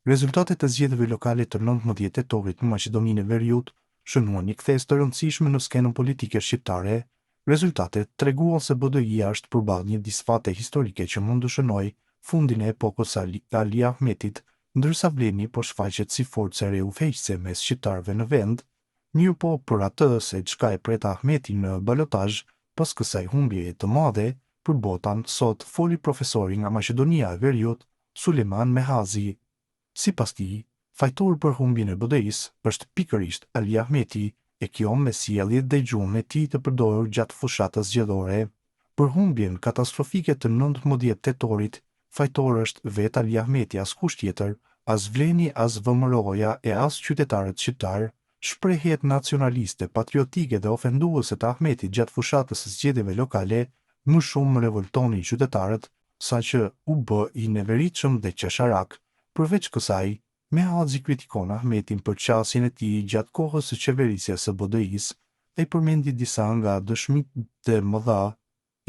Rezultatet e zgjedhjeve lokale të 19 tetorit në Maqedoninë e Veriut shënuan një kthes të rëndësishme në skenën politike shqiptare. Rezultatet treguan se BDI-ja është përballë një disfate historike që mund të shënojë fundin e epokës Ali Ahmetit, ndërsa Vleni po shfaqet si forcë e reufaqëse mes shqiptarëve në vend, një po për atë se çka e pret Ahmeti në balotazh pas kësaj humbjeje të madhe për botan, sot foli profesori nga Maqedonia e Veriut, Suleman Mehazi. Sipas tij, fajtori për humbjen e BDI-s është pikërisht Ali Ahmeti, e kjo me sjelljet dhe gjuhën e tij të përdorur gjatë fushatës zgjedhore. Për humbjen katastrofike të 19 tetorit, fajtor është vetë Ali Ahmeti, askush tjetër, as Vleni, as VMRO-ja e as qytetarët shqiptar. Shprehjet nacionaliste, patriotike dhe ofenduese të Ahmetit gjatë fushatës së zgjedhjeve lokale më shumë revoltonin qytetarët, saqë u bë i neveritshëm dhe qesharak. Përveç kësaj, Mehazi kritikon Ahmetin për qasjen e tij gjatë kohës së qeverisjes së BDI-s, e përmendi disa nga dëshmitë e mëdha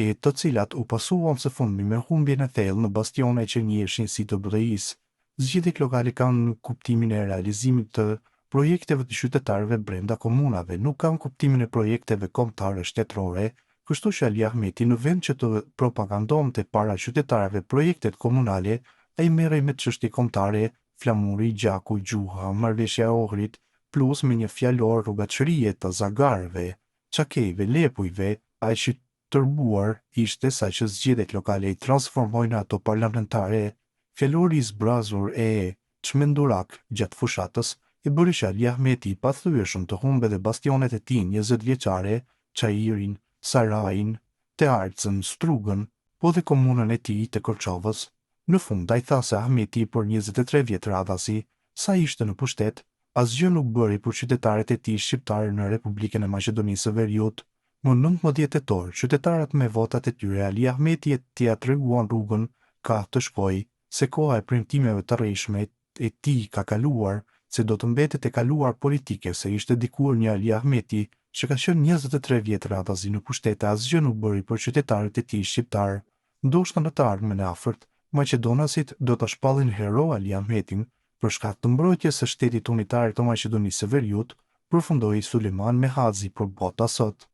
e të cilat u pasuan së fundmi me humbjen e thellë në bastione që njiheshin si të BDI-s. Zgjedhjet lokale kanë kuptimin e realizimit të projekteve të qytetarëve brenda komunave, nuk kanë kuptimin e projekteve kombëtare shtetërore, kështu që Ali Ahmeti në vend që të propagandonte para qytetarëve projektet komunale, ai merrej me çështje kombëtare, flamuri, gjaku, gjuha, marrëveshja e Ohrit, plus me një fjalor rrugaçërie të zagarëve, çakejve, lepujve, ai që tërbuar ishte saqë zgjedhjet lokale i transformojnë ato parlamentare. Fjalori i zbrazur e çmendurak gjatë fushatës i bëri që Ali Ahmeti pa thyeshëm të humbe dhe bastionet e tij 20 vjeçare, Çajirin, Sarajin, Te Arcën, Strugën, po dhe komunën e tij të Korçovës. Në fund ai tha se Ahmeti për 23 vjet radhasi, sa ishte në pushtet, asgjë nuk bëri për qytetarët e tij shqiptarë në Republikën e Maqedonisë së Veriut. Më 19 tetor, qytetarët me votat e tyre Ali Ahmeti e t'ia treguan rrugën ka të shkojë, se koha e premtimeve të rreshme e tij ka kaluar, se do të mbetet e kaluar politike, se ishte dikur një Ali Ahmeti që ka qenë 23 vjet radhazi në pushtet e asgjë nuk bëri për qytetarët e tij shqiptar. Ndoshta në të ardhmen e afërt, maqedonasit do ta shpallin hero Ali Ahmetin për shkak të mbrojtjes së shtetit unitar të Maqedonisë së Veriut, përfundoi Suleman Mehazi për Bota Sot.